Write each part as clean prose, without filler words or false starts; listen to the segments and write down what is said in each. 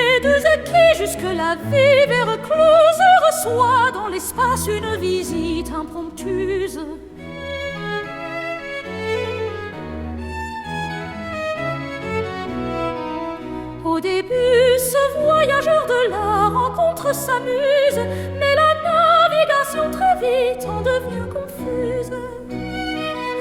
méduse qui jusque-là vivait recluse reçoit dans l'espace une visite impromptuse. Au début, ce voyageur de la rencontre s'amuse, mais la navigation très vite en devient confuse.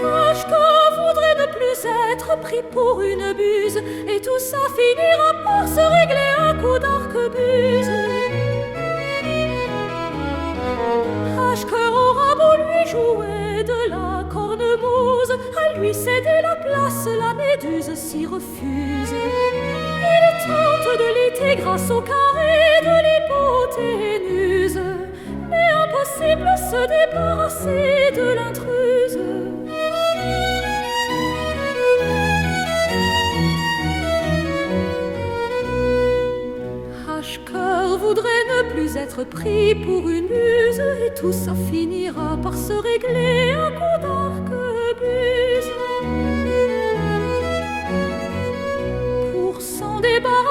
Hachka voudrait ne plus être pris pour une buse, et tout ça finira par se régler à coup d'arquebuse. Hachka aura beau lui jouer de la cornemuse, à lui céder la place, la méduse s'y refuse. Il tente de l'été grâce au carré de l'hypoténuse, mais impossible se débarrasser de l'intruse. Hachecœur voudrait ne plus être pris pour une muse, et tout ça finira par se régler à coup d'arquebuse. Pour s'en débarrasser,